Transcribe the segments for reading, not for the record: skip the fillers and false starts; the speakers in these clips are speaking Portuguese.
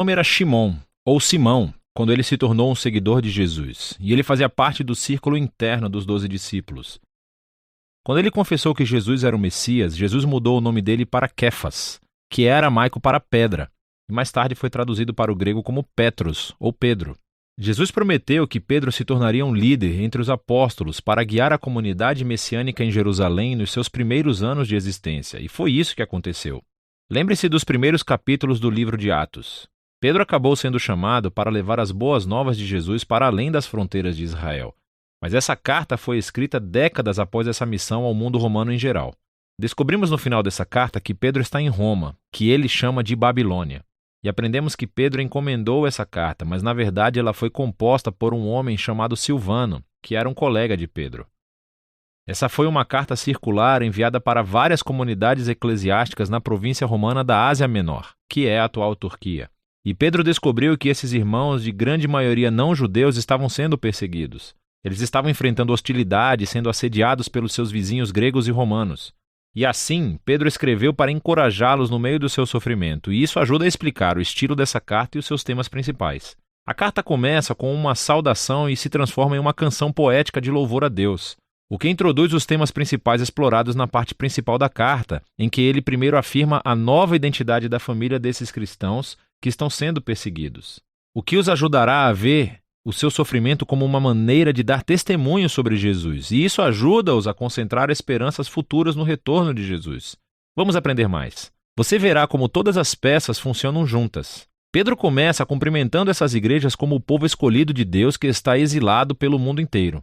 nome era Shimon, ou Simão, quando ele se tornou um seguidor de Jesus, e ele fazia parte do círculo interno dos 12 discípulos. Quando ele confessou que Jesus era o Messias, Jesus mudou o nome dele para Kéfas, que é aramaico para pedra, e mais tarde foi traduzido para o grego como Petros, ou Pedro. Jesus prometeu que Pedro se tornaria um líder entre os apóstolos para guiar a comunidade messiânica em Jerusalém nos seus primeiros anos de existência, e foi isso que aconteceu. Lembre-se dos primeiros capítulos do livro de Atos. Pedro acabou sendo chamado para levar as boas novas de Jesus para além das fronteiras de Israel. Mas essa carta foi escrita décadas após essa missão ao mundo romano em geral. Descobrimos no final dessa carta que Pedro está em Roma, que ele chama de Babilônia. E aprendemos que Pedro encomendou essa carta, mas na verdade ela foi composta por um homem chamado Silvano, que era um colega de Pedro. Essa foi uma carta circular enviada para várias comunidades eclesiásticas na província romana da Ásia Menor, que é a atual Turquia. E Pedro descobriu que esses irmãos, de grande maioria não judeus, estavam sendo perseguidos. Eles estavam enfrentando hostilidade, sendo assediados pelos seus vizinhos gregos e romanos. E assim, Pedro escreveu para encorajá-los no meio do seu sofrimento, e isso ajuda a explicar o estilo dessa carta e os seus temas principais. A carta começa com uma saudação e se transforma em uma canção poética de louvor a Deus, o que introduz os temas principais explorados na parte principal da carta, em que ele primeiro afirma a nova identidade da família desses cristãos que estão sendo perseguidos, o que os ajudará a ver o seu sofrimento como uma maneira de dar testemunho sobre Jesus, e isso ajuda-os a concentrar esperanças futuras no retorno de Jesus. Vamos aprender mais. Você verá como todas as peças funcionam juntas. Pedro começa cumprimentando essas igrejas como o povo escolhido de Deus que está exilado pelo mundo inteiro.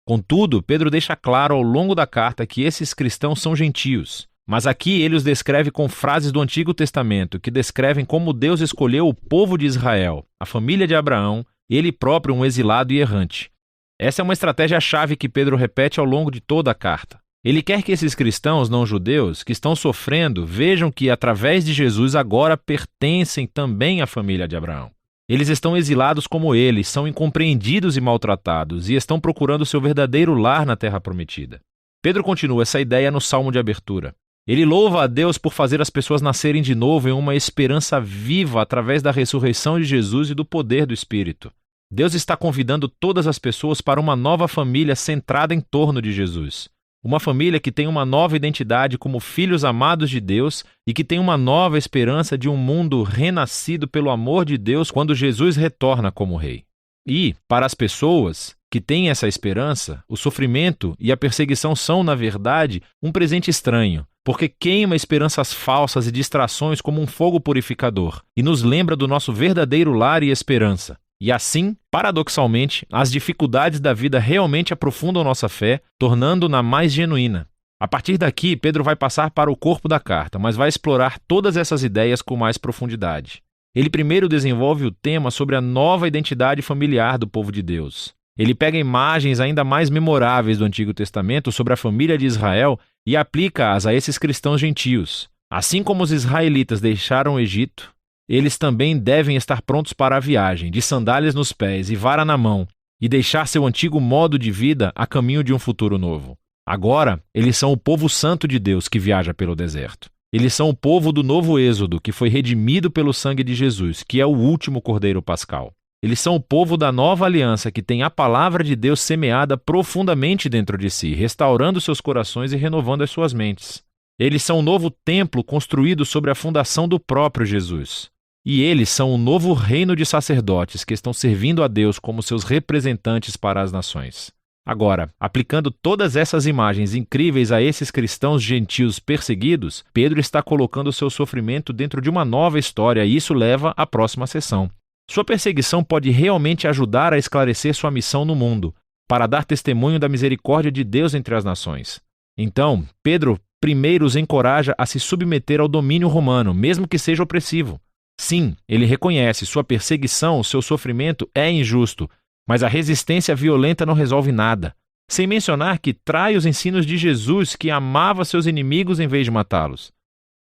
Contudo, Pedro deixa claro ao longo da carta que esses cristãos são gentios, mas aqui ele os descreve com frases do Antigo Testamento que descrevem como Deus escolheu o povo de Israel, a família de Abraão, ele próprio um exilado e errante. Essa é uma estratégia-chave que Pedro repete ao longo de toda a carta. Ele quer que esses cristãos não-judeus que estão sofrendo vejam que, através de Jesus, agora pertencem também à família de Abraão. Eles estão exilados como ele, são incompreendidos e maltratados, e estão procurando seu verdadeiro lar na Terra Prometida. Pedro continua essa ideia no Salmo de abertura. Ele louva a Deus por fazer as pessoas nascerem de novo em uma esperança viva através da ressurreição de Jesus e do poder do Espírito. Deus está convidando todas as pessoas para uma nova família centrada em torno de Jesus. Uma família que tem uma nova identidade como filhos amados de Deus e que tem uma nova esperança de um mundo renascido pelo amor de Deus quando Jesus retorna como Rei. E, para as pessoas que têm essa esperança, o sofrimento e a perseguição são, na verdade, um presente estranho, porque queima esperanças falsas e distrações como um fogo purificador e nos lembra do nosso verdadeiro lar e esperança. E assim, paradoxalmente, as dificuldades da vida realmente aprofundam nossa fé, tornando-na mais genuína. A partir daqui, Pedro vai passar para o corpo da carta, mas vai explorar todas essas ideias com mais profundidade. Ele primeiro desenvolve o tema sobre a nova identidade familiar do povo de Deus. Ele pega imagens ainda mais memoráveis do Antigo Testamento sobre a família de Israel e aplica-as a esses cristãos gentios. Assim como os israelitas deixaram o Egito, eles também devem estar prontos para a viagem, de sandálias nos pés e vara na mão, e deixar seu antigo modo de vida a caminho de um futuro novo. Agora, eles são o povo santo de Deus que viaja pelo deserto. Eles são o povo do novo êxodo que foi redimido pelo sangue de Jesus, que é o último cordeiro pascal. Eles são o povo da nova aliança que tem a palavra de Deus semeada profundamente dentro de si, restaurando seus corações e renovando as suas mentes. Eles são o novo templo construído sobre a fundação do próprio Jesus. E eles são o novo reino de sacerdotes que estão servindo a Deus como seus representantes para as nações. Agora, aplicando todas essas imagens incríveis a esses cristãos gentios perseguidos, Pedro está colocando seu sofrimento dentro de uma nova história e isso leva à próxima sessão. Sua perseguição pode realmente ajudar a esclarecer sua missão no mundo, para dar testemunho da misericórdia de Deus entre as nações. Então, Pedro primeiro os encoraja a se submeter ao domínio romano, mesmo que seja opressivo. Sim, ele reconhece sua perseguição, seu sofrimento é injusto, mas a resistência violenta não resolve nada. Sem mencionar que trai os ensinos de Jesus, que amava seus inimigos em vez de matá-los.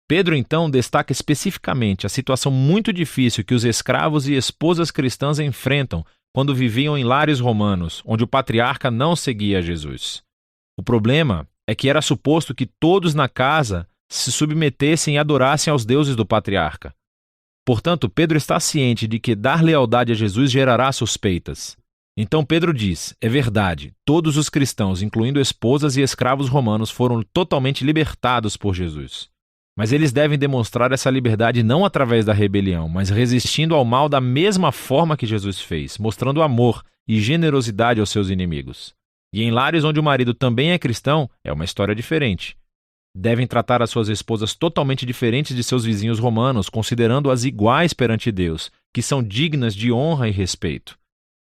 Pedro, então, destaca especificamente a situação muito difícil que os escravos e esposas cristãs enfrentam quando viviam em lares romanos, onde o patriarca não seguia Jesus. O problema é que era suposto que todos na casa se submetessem e adorassem aos deuses do patriarca. Portanto, Pedro está ciente de que dar lealdade a Jesus gerará suspeitas. Então Pedro diz: é verdade, todos os cristãos, incluindo esposas e escravos romanos, foram totalmente libertados por Jesus. Mas eles devem demonstrar essa liberdade não através da rebelião, mas resistindo ao mal da mesma forma que Jesus fez, mostrando amor e generosidade aos seus inimigos. E em lares onde o marido também é cristão, é uma história diferente. Devem tratar as suas esposas totalmente diferentes de seus vizinhos romanos, considerando-as iguais perante Deus, que são dignas de honra e respeito.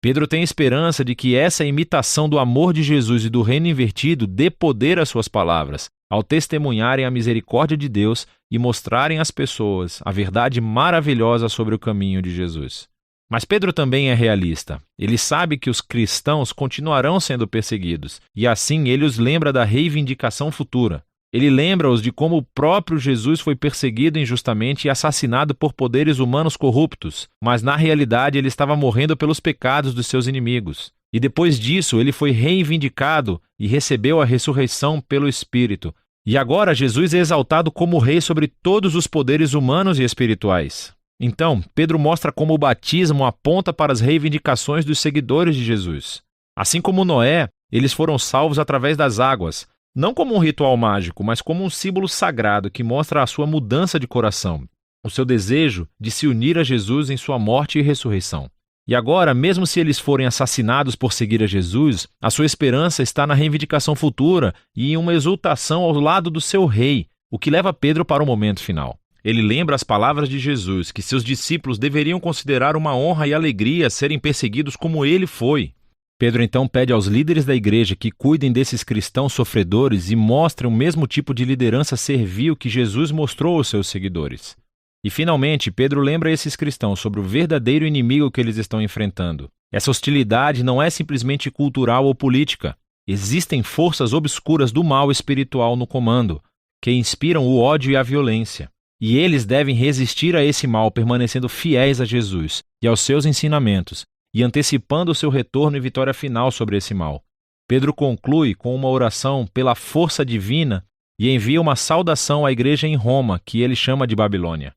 Pedro tem esperança de que essa imitação do amor de Jesus e do reino invertido dê poder às suas palavras, ao testemunharem a misericórdia de Deus e mostrarem às pessoas a verdade maravilhosa sobre o caminho de Jesus. Mas Pedro também é realista. Ele sabe que os cristãos continuarão sendo perseguidos, e assim ele os lembra da reivindicação futura. Ele lembra-os de como o próprio Jesus foi perseguido injustamente e assassinado por poderes humanos corruptos, mas na realidade ele estava morrendo pelos pecados dos seus inimigos. E depois disso ele foi reivindicado e recebeu a ressurreição pelo Espírito. E agora Jesus é exaltado como rei sobre todos os poderes humanos e espirituais. Então, Pedro mostra como o batismo aponta para as reivindicações dos seguidores de Jesus. Assim como Noé, eles foram salvos através das águas, não como um ritual mágico, mas como um símbolo sagrado que mostra a sua mudança de coração, o seu desejo de se unir a Jesus em sua morte e ressurreição. E agora, mesmo se eles forem assassinados por seguir a Jesus, a sua esperança está na reivindicação futura e em uma exultação ao lado do seu rei, o que leva Pedro para o momento final. Ele lembra as palavras de Jesus, que seus discípulos deveriam considerar uma honra e alegria serem perseguidos como ele foi. Pedro então pede aos líderes da igreja que cuidem desses cristãos sofredores e mostrem o mesmo tipo de liderança servil que Jesus mostrou aos seus seguidores. E finalmente, Pedro lembra esses cristãos sobre o verdadeiro inimigo que eles estão enfrentando. Essa hostilidade não é simplesmente cultural ou política. Existem forças obscuras do mal espiritual no comando, que inspiram o ódio e a violência. E eles devem resistir a esse mal permanecendo fiéis a Jesus e aos seus ensinamentos, e antecipando o seu retorno e vitória final sobre esse mal. Pedro conclui com uma oração pela força divina e envia uma saudação à igreja em Roma, que ele chama de Babilônia.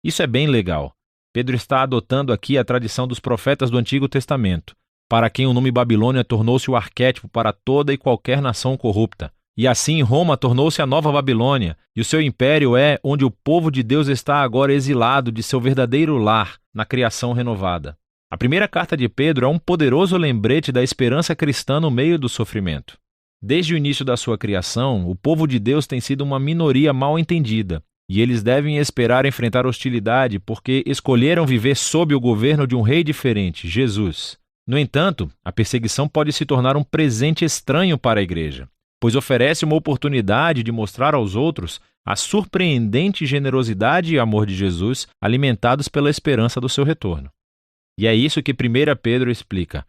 Isso é bem legal. Pedro está adotando aqui a tradição dos profetas do Antigo Testamento, para quem o nome Babilônia tornou-se o arquétipo para toda e qualquer nação corrupta. E assim Roma tornou-se a nova Babilônia, e o seu império é onde o povo de Deus está agora exilado de seu verdadeiro lar, na criação renovada. A primeira carta de Pedro é um poderoso lembrete da esperança cristã no meio do sofrimento. Desde o início da sua criação, o povo de Deus tem sido uma minoria mal entendida, e eles devem esperar enfrentar hostilidade porque escolheram viver sob o governo de um rei diferente, Jesus. No entanto, a perseguição pode se tornar um presente estranho para a igreja, pois oferece uma oportunidade de mostrar aos outros a surpreendente generosidade e amor de Jesus, alimentados pela esperança do seu retorno. E é isso que 1 Pedro explica.